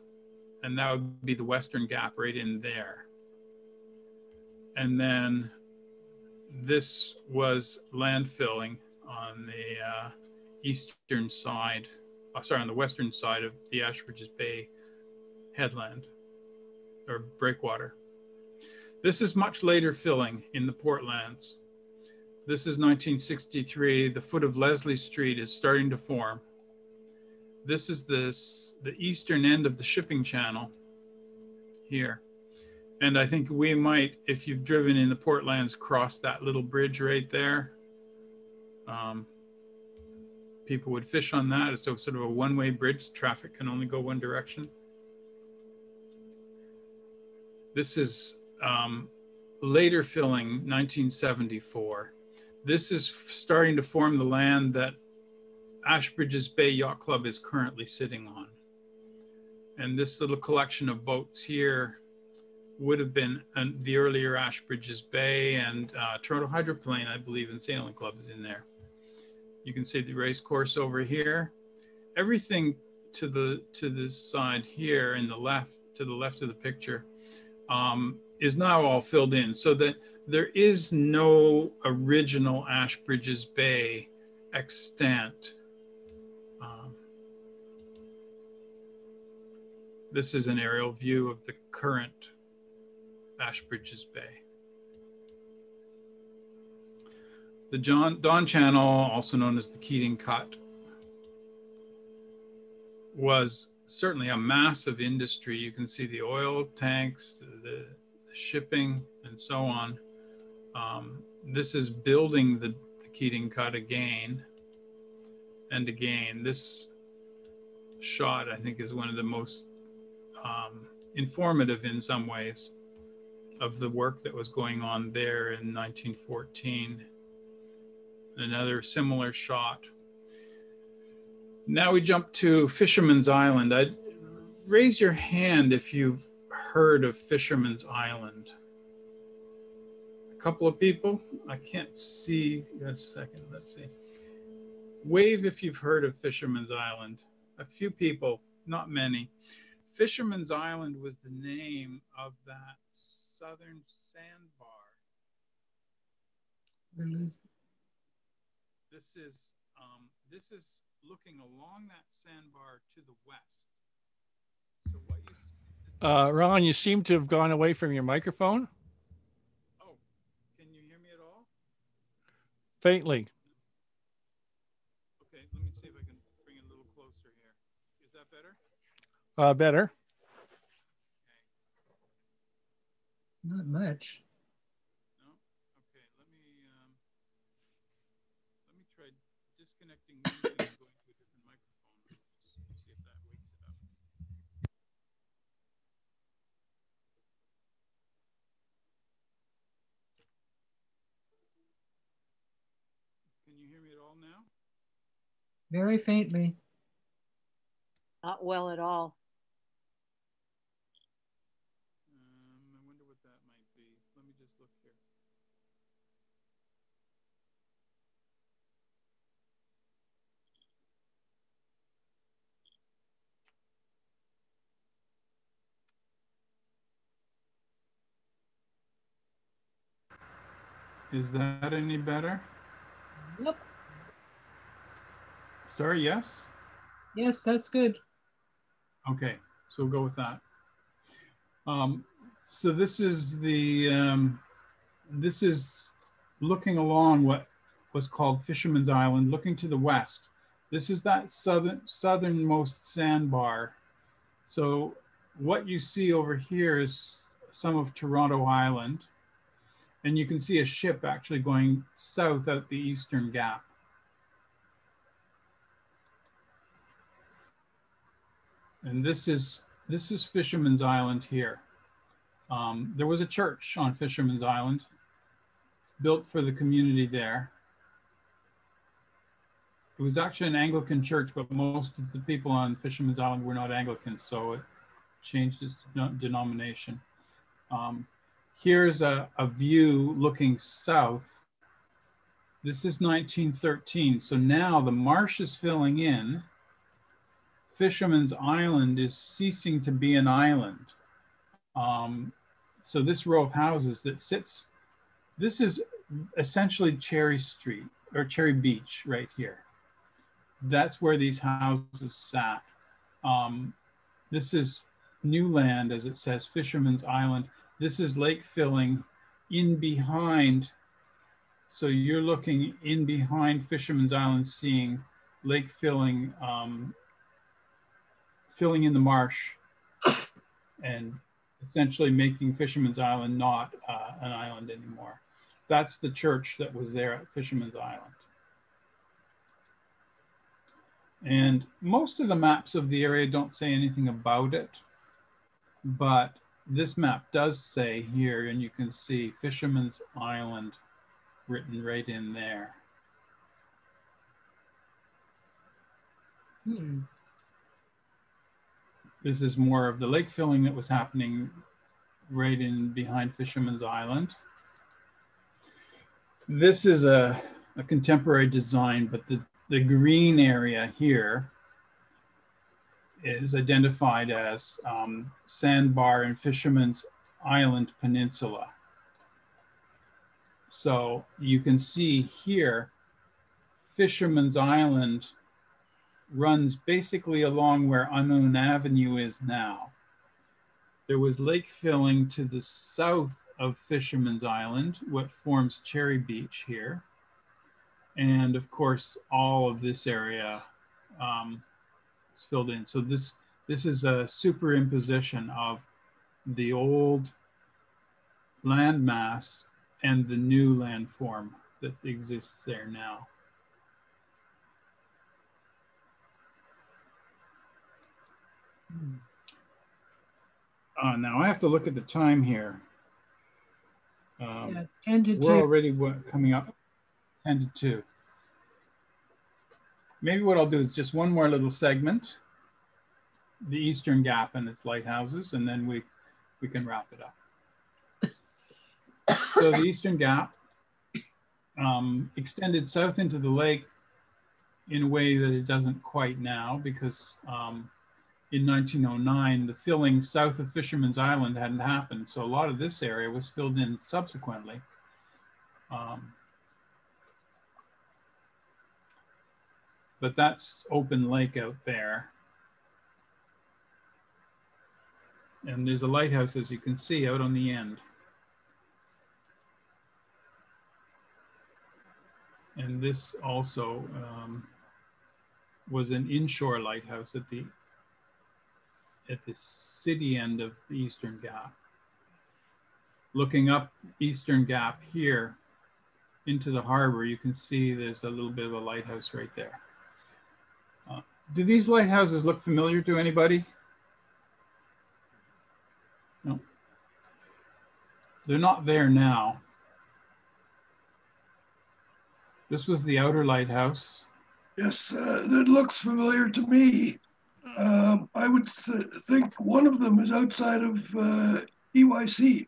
And that would be the Western Gap right in there. And then this was landfilling on the eastern side, on the western side of the Ashbridges Bay headland or breakwater. This is much later filling in the Portlands. This is 1963. The foot of Leslie Street is starting to form. This is the eastern end of the shipping channel here. And I think we might, if you've driven in the Portlands, cross that little bridge right there. People would fish on that. It's sort of a one-way bridge. Traffic can only go one direction. This is later filling, 1974. This is starting to form the land that Ashbridges Bay Yacht Club is currently sitting on. And this little collection of boats here would have been the earlier Ashbridges Bay, and Toronto Hydroplane, I believe, and Sailing Club is in there. You can see the race course over here. Everything to this side here in the left, to the left of the picture, is now all filled in, so that there is no original Ashbridges Bay extant. This is an aerial view of the current Ashbridges Bay. The Don Channel, also known as the Keating Cut, was certainly a massive industry. You can see the oil tanks, the shipping, and so on. This is building the Keating Cut again and again. This shot, I think, is one of the most informative in some ways of the work that was going on there in 1914. Another similar shot. Now we jump to Fisherman's Island. I'd raise your hand if you've heard of Fisherman's Island. A couple of people? I can't see. Just a second, let's see. Wave if you've heard of Fisherman's Island. A few people, not many. Fisherman's Island was the name of that southern sandbar. Really? This is looking along that sandbar to the west. So what you see, Ron, you seem to have gone away from your microphone. Oh, can you hear me at all? Faintly. Okay, let me see if I can bring it a little closer here. Is that better? Better. Not much. No? Okay, let me try disconnecting one and going to a different microphone. Just see if that wakes it up. Can you hear me at all now? Very faintly. Not well at all. I wonder what that might be. Let me just look here. Is that any better? Yep. Sorry, yes? Yes, that's good. Okay, so we'll go with that. So this is the, this is looking along what was called Fisherman's Island, looking to the west. This is that southernmost sandbar. So what you see over here is some of Toronto Island, and you can see a ship actually going south out the Eastern Gap. And this is Fisherman's Island here. There was a church on Fisherman's Island built for the community there. It was actually an Anglican church, but most of the people on Fisherman's Island were not Anglicans, so it changed its denomination. Here's a view looking south. This is 1913. So now the marsh is filling in. Fisherman's Island is ceasing to be an island. So this row of houses that sits, this is essentially Cherry Street or Cherry Beach right here. That's where these houses sat. This is new land, as it says, Fisherman's Island. This is lake filling in behind. So you're looking in behind Fisherman's Island, seeing lake filling, filling in the marsh. And essentially making Fisherman's Island not an island anymore. That's the church that was there at Fisherman's Island. And most of the maps of the area don't say anything about it, but this map does say here, and you can see Fisherman's Island written right in there. This is more of the lake filling that was happening right in behind Fisherman's Island. This is a contemporary design, but the green area here is identified as Sandbar and Fisherman's Island Peninsula. So you can see here, Fisherman's Island runs basically along where Unknown Avenue is now. There was lake filling to the south of Fisherman's Island, what forms Cherry Beach here. And of course, all of this area is filled in. So this is a superimposition of the old landmass and the new landform that exists there now. Now I have to look at the time here. Yeah, 10 to 2. We're already coming up 10 to 2. Maybe what I'll do is just one more little segment, the Eastern Gap and its lighthouses, and then we can wrap it up. So the Eastern Gap extended south into the lake in a way that it doesn't quite now, because in 1909, the filling south of Fisherman's Island hadn't happened. So a lot of this area was filled in subsequently. But that's open lake out there. And there's a lighthouse, as you can see, out on the end. And this also was an inshore lighthouse at the city end of the Eastern Gap. Looking up Eastern Gap here into the harbor, you can see there's a little bit of a lighthouse right there. Do these lighthouses look familiar to anybody? No. They're not there now. This was the outer lighthouse. Yes, that looks familiar to me. I would think one of them is outside of EYC,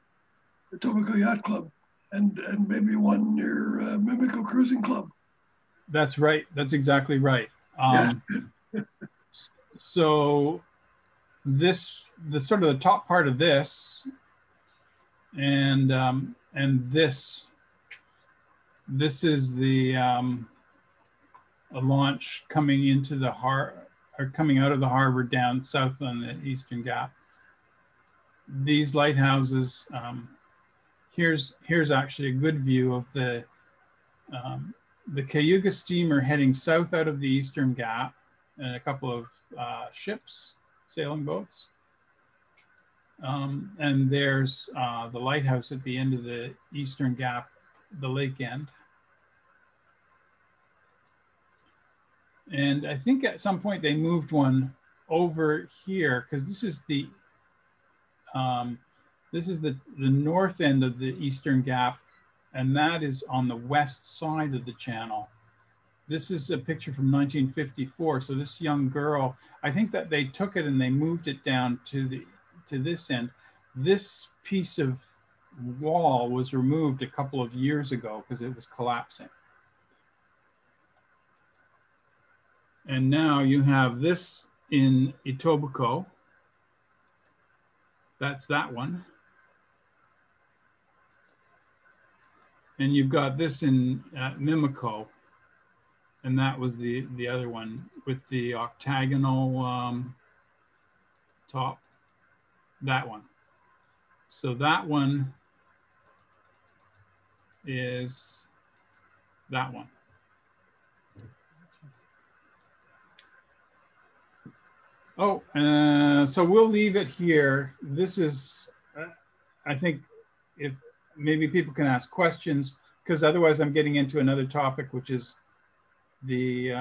the Etobicoke Yacht Club, and maybe one near Mimico Cruising Club. That's right. That's exactly right. So this, the sort of the top part of this, and this is the a launch coming into the harbor, or coming out of the harbor down south on the Eastern Gap. These lighthouses, here's actually a good view of the Cayuga steamer heading south out of the Eastern Gap, and a couple of ships, sailing boats. And there's the lighthouse at the end of the Eastern Gap, the lake end. And I think at some point they moved one over here, because this is the north end of the Eastern Gap, and that is on the west side of the channel. This is a picture from 1954. So this young girl, I think that they took it and they moved it down to this end. This piece of wall was removed a couple of years ago because it was collapsing. And now you have this in Etobicoke. That's that one. And you've got this in Mimico. And that was the other one with the octagonal top, that one. So that one is that one. Oh, so we'll leave it here. This is I think if maybe people can ask questions, because otherwise I'm getting into another topic, which is the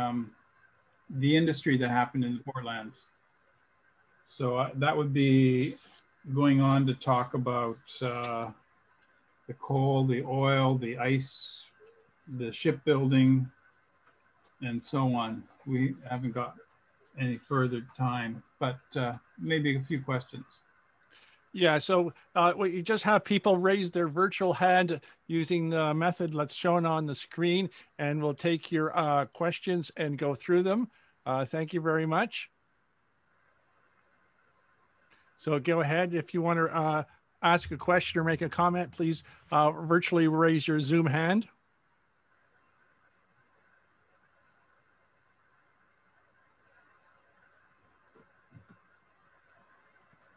industry that happened in the Portlands. So that would be going on to talk about the coal, the oil, the ice, the shipbuilding, and so on. We haven't got any further time, but maybe a few questions. Yeah, so you just have people raise their virtual hand using the method that's shown on the screen, and we'll take your questions and go through them. Thank you very much. So go ahead. If you want to ask a question or make a comment, please virtually raise your Zoom hand.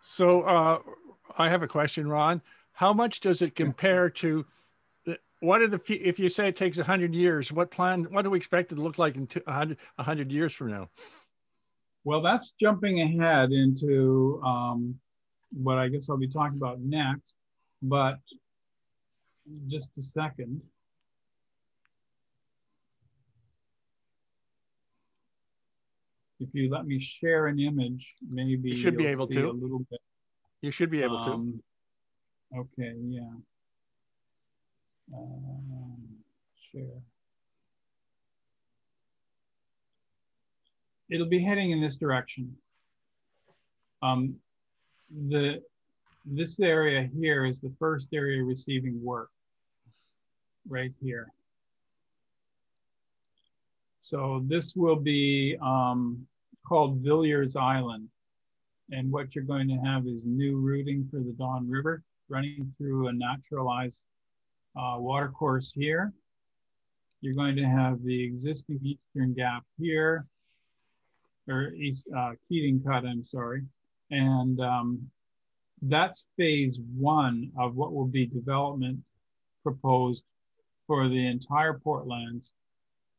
So I have a question, Ron. How much does it compare to, what are the, if you say it takes 100 years, what do we expect it to look like in 100 years from now? Well, that's jumping ahead into what I guess I'll be talking about next, but just a second. If you let me share an image, maybe you should be able to. A little bit. You should be able to. Okay, yeah. Share. It'll be heading in this direction. This area here is the first area receiving work, right here. So this will be called Villiers Island. And what you're going to have is new routing for the Don River running through a naturalized watercourse here. You're going to have the existing Eastern Gap here, or East Keating Cut, I'm sorry. And that's phase one of what will be development proposed for the entire Portlands,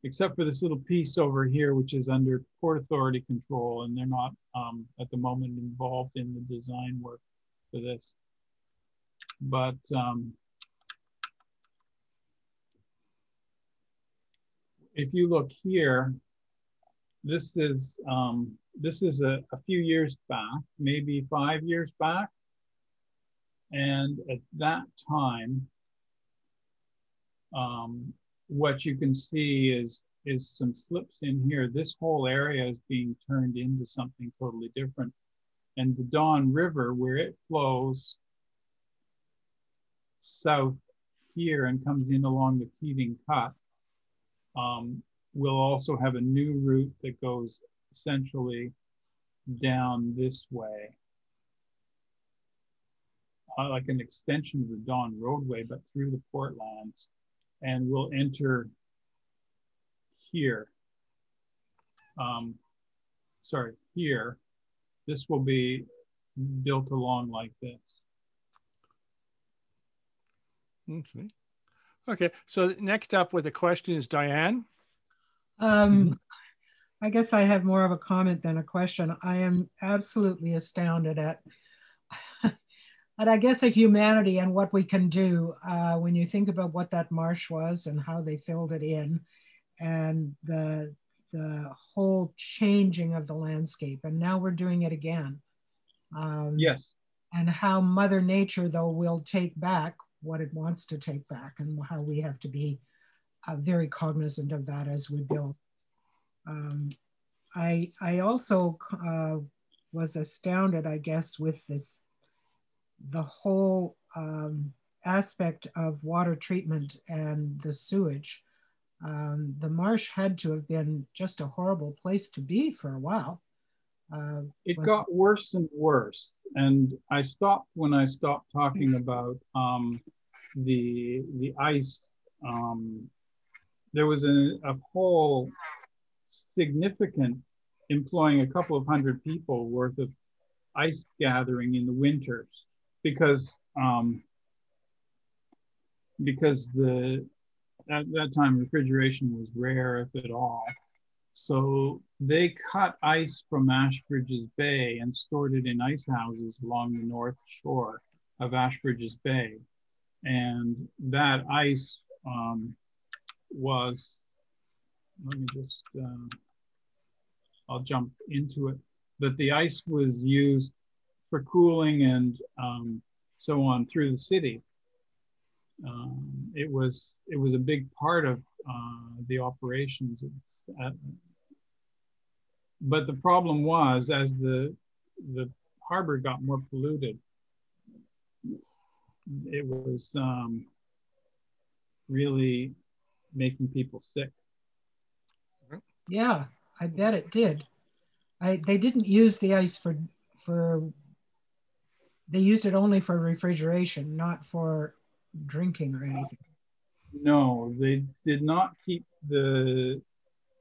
except for this little piece over here, which is under Port Authority control, and they're not at the moment involved in the design work for this. But if you look here, this is a few years back, maybe 5 years back. And at that time, what you can see is some slips in here. This whole area is being turned into something totally different. And the Don River, where it flows south here and comes in along the Keating Cut, will also have a new route that goes essentially down this way. Like an extension of the Don roadway, but through the Portlands, and we'll enter here. Here. This will be built along like this. Okay. Okay. So next up with a question is Diane. I guess I have more of a comment than a question. I am absolutely astounded at I guess, a humanity and what we can do when you think about what that marsh was and how they filled it in, and the whole changing of the landscape. And now we're doing it again. Yes. And how Mother Nature, though, will take back what it wants to take back, and how we have to be very cognizant of that as we build. I also was astounded, I guess, with the whole aspect of water treatment and the sewage. The marsh had to have been just a horrible place to be for a while. It got worse and worse. And I stopped when I stopped talking about the ice. There was a whole significant, employing a couple of hundred people worth of ice gathering in the winters, because at that time refrigeration was rare, if at all. So they cut ice from Ashbridges Bay and stored it in ice houses along the north shore Ashbridges Bay. And that ice was, let me just, I'll jump into it, that the ice was used for cooling and so on through the city. It was a big part of the operations. But the problem was, as the harbor got more polluted, it was really making people sick. Yeah, I bet it did. They didn't use the ice for they used it only for refrigeration, not for drinking or anything. No, they did not keep the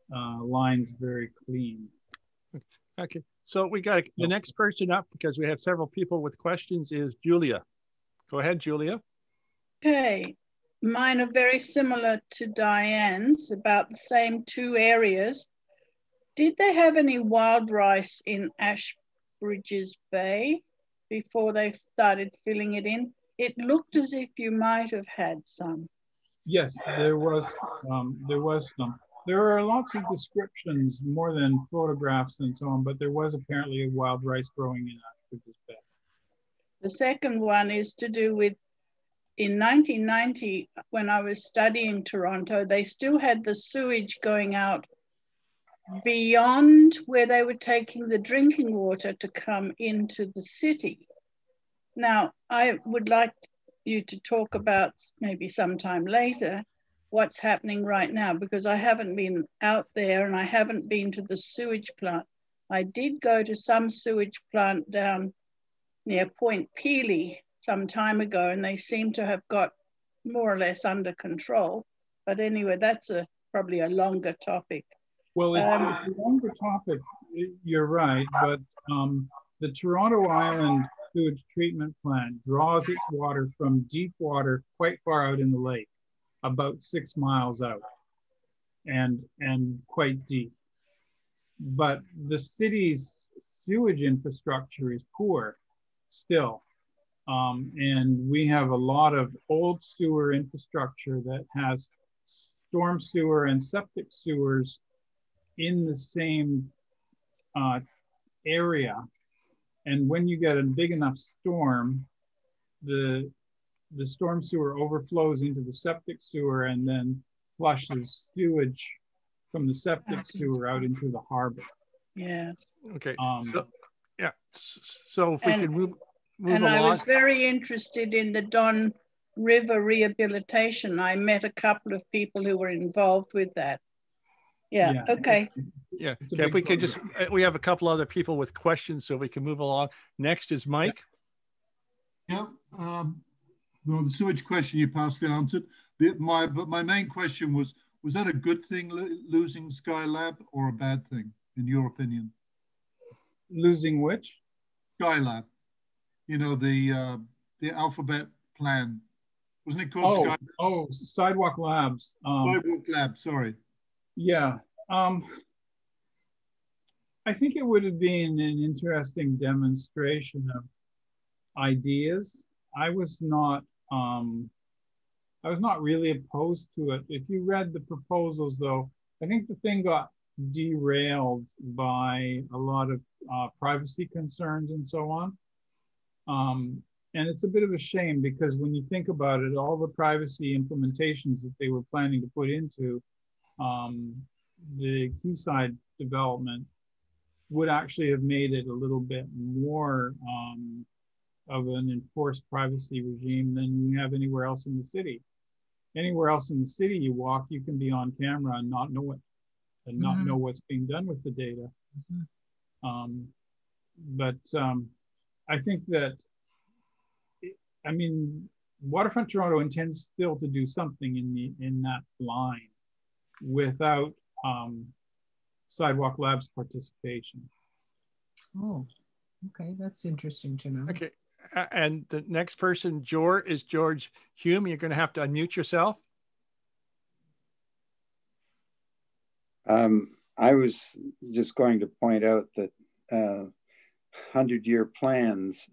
lines very clean. Okay, so we got the next person up, because we have several people with questions, is Julia. Go ahead, Julia. Okay, mine are very similar to Diane's, about the same two areas. Did they have any wild rice in Ashbridges Bay before they started filling it in? It looked as if you might have had some. Yes, there was some. There are lots of descriptions, more than photographs and so on, but there was apparently a wild rice growing in Ashbridges Bay. The second one is to do with, in 1990, when I was studying Toronto, they still had the sewage going out beyond where they were taking the drinking water to come into the city. Now, I would like you to talk about, maybe sometime later, what's happening right now, because I haven't been out there and I haven't been to the sewage plant. I did go to some sewage plant down near Point Pelee some time ago, and they seem to have got more or less under control. But anyway, that's probably a longer topic. Well, it's a longer topic, you're right, but the Toronto Island sewage treatment plant draws its water from deep water quite far out in the lake, about 6 miles out, and quite deep. But the city's sewage infrastructure is poor still. And we have a lot of old sewer infrastructure that has storm sewer and septic sewers in the same area. And when you get a big enough storm, the storm sewer overflows into the septic sewer and then flushes sewage from the septic sewer out into the harbor. Yeah. Okay. So, yeah. So if we can move and along. I was very interested in the Don River rehabilitation. I met a couple of people who were involved with that. Yeah. Okay. Yeah. Okay, if we could just, we have a couple other people with questions, so we can move along. Next is Mike. Yeah. Well, the sewage question you partially answered. But my main question was that a good thing, losing Skylab, or a bad thing, in your opinion? Losing which? Skylab. You know, the Alphabet plan. Wasn't it called Skylab? Oh, Sidewalk Labs. Sidewalk Labs, sorry. Yeah. I think it would have been an interesting demonstration of ideas. I was not really opposed to it. If you read the proposals, though, I think the thing got derailed by a lot of privacy concerns and so on. And it's a bit of a shame, because when you think about it, all the privacy implementations that they were planning to put into the quayside development would actually have made it a little bit more of an enforced privacy regime than you have anywhere else in the city. Anywhere else in the city you walk, you can be on camera and not know it, and not know what's being done with the data. But I think that, I mean, Waterfront Toronto intends still to do something in that line without Sidewalk Labs participation. Oh, okay, that's interesting to know. Okay, and the next person, is George Hume. You're going to have to unmute yourself. I was just going to point out that 100-year plans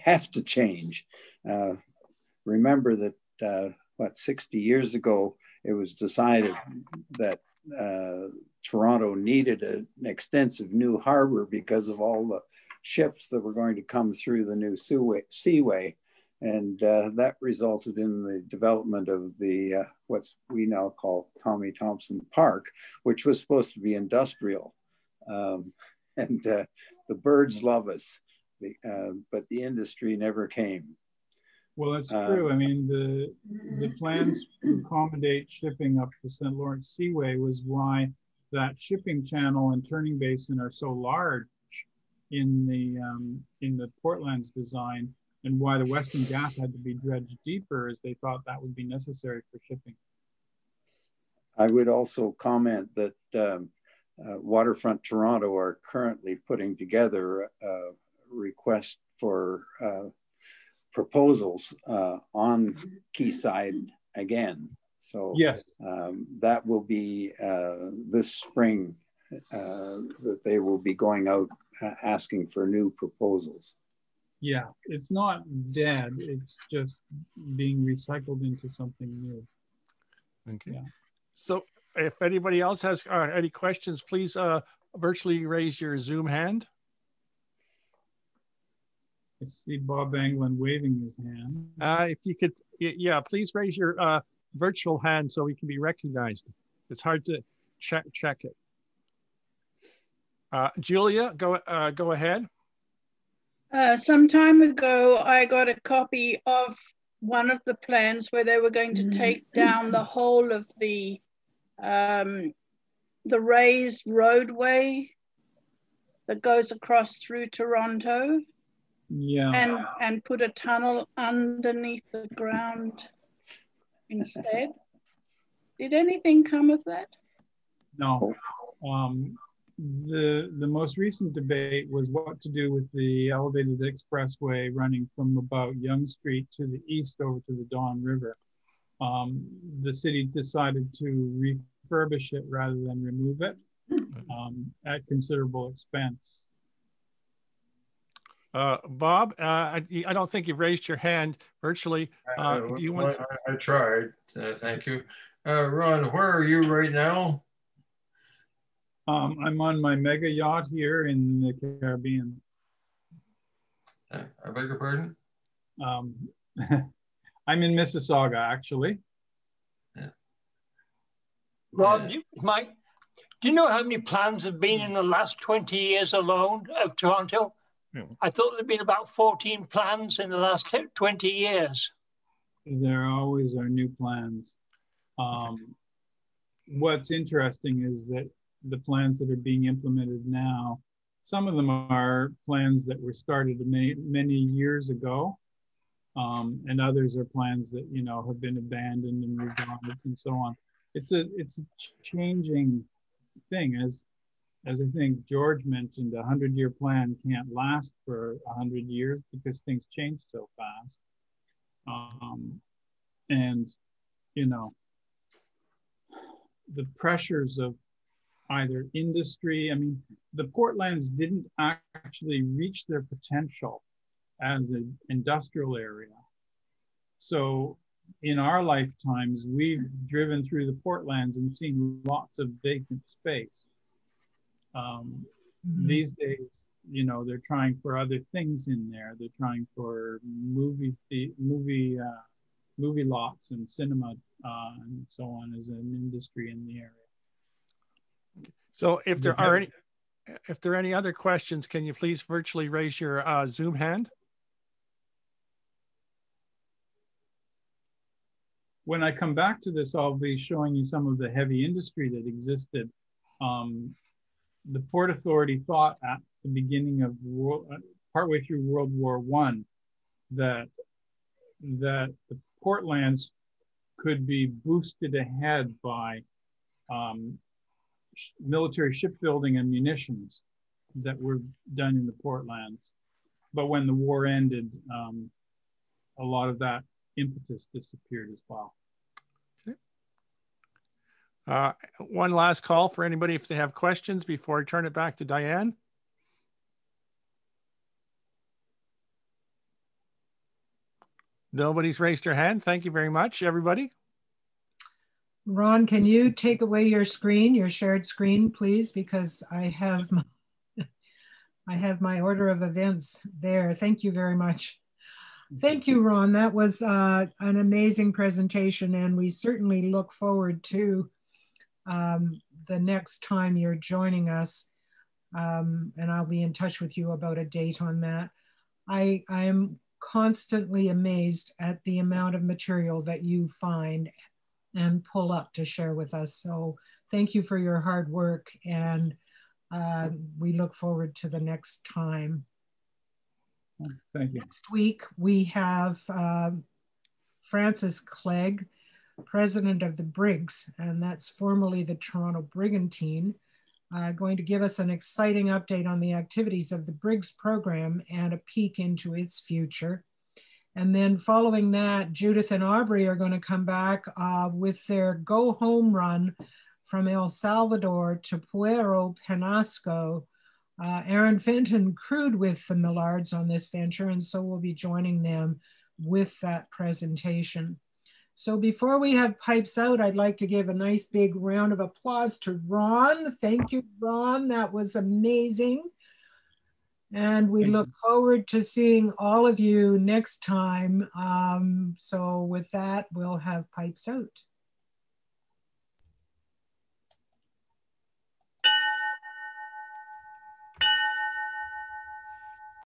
have to change. Remember that, 60 years ago, it was decided that Toronto needed an extensive new harbor because of all the ships that were going to come through the new seaway. And that resulted in the development of the, what we now call Tommy Thompson Park, which was supposed to be industrial. And the birds love us, but the industry never came. Well, that's true. I mean, the plans to accommodate shipping up the St. Lawrence Seaway was why that shipping channel and turning basin are so large in the Portland's design, and why the Western Gap had to be dredged deeper, as they thought that would be necessary for shipping. I would also comment that Waterfront Toronto are currently putting together a request for proposals on Quayside again. So yes, that will be this spring that they will be going out asking for new proposals. Yeah, it's not dead. It's just being recycled into something new. Okay. Yeah. So if anybody else has any questions, please virtually raise your Zoom hand. I see Bob Anglin waving his hand. If you could, yeah, please raise your virtual hand so we can be recognized. It's hard to check it. Julia, go ahead. Some time ago, I got a copy of one of the plans where they were going to take down the whole of the raised roadway that goes across through Toronto. Yeah. And put a tunnel underneath the ground instead. Did anything come of that? No. The most recent debate was what to do with the elevated expressway running from about Yonge Street to the east over to the Don River. The city decided to refurbish it rather than remove it at considerable expense. Bob, I don't think you've raised your hand virtually. Do you want to... I tried. Thank you. Ron, where are you right now? I'm on my mega yacht here in the Caribbean. I beg your pardon? I'm in Mississauga, actually. Yeah. Ron, Mike, do you know how many plans have been in the last 20 years alone of Toronto? Yeah. I thought there'd been about 14 plans in the last 20 years. There always are new plans. What's interesting is that the plans that are being implemented now, some of them are plans that were started many years ago, and others are plans that have been abandoned and moved on and so on. It's a changing thing, as I think George mentioned. 100-year plan can't last for 100 years because things change so fast, and the pressures of either industry. I mean, the Portlands didn't actually reach their potential as an industrial area. So in our lifetimes, we've driven through the Portlands and seen lots of vacant space. These days, they're trying for other things in there. They're trying for movie lots and cinema and so on as an industry in the area. So if there are any other questions, can you please virtually raise your Zoom hand? When I come back to this, I'll be showing you some of the heavy industry that existed. The Port Authority thought at the beginning of partway through World War I that the Portlands could be boosted ahead by military shipbuilding and munitions that were done in the Portlands. But when the war ended, a lot of that impetus disappeared as well. One last call for anybody if they have questions before I turn it back to Diane. Nobody's raised their hand. Thank you very much, everybody. Ron, can you take away your screen, your shared screen, please? Because I have my order of events there. Thank you very much. Thank you, Ron. That was an amazing presentation, and we certainly look forward to the next time you're joining us. And I'll be in touch with you about a date on that. I am constantly amazed at the amount of material that you find and pull up to share with us. So thank you for your hard work, and we look forward to the next time. Thank you. Next week, we have Francis Clegg, president of the Briggs, and that's formerly the Toronto Brigantine, going to give us an exciting update on the activities of the Briggs program and a peek into its future. And then following that, Judith and Aubrey are going to come back with their go home run from El Salvador to Puerto Penasco. Aaron Fenton crewed with the Millards on this venture, and so we'll be joining them with that presentation. So before we have pipes out, I'd like to give a nice big round of applause to Ron. Thank you, Ron. That was amazing. And we look forward to seeing all of you next time. So with that, we'll have pipes out.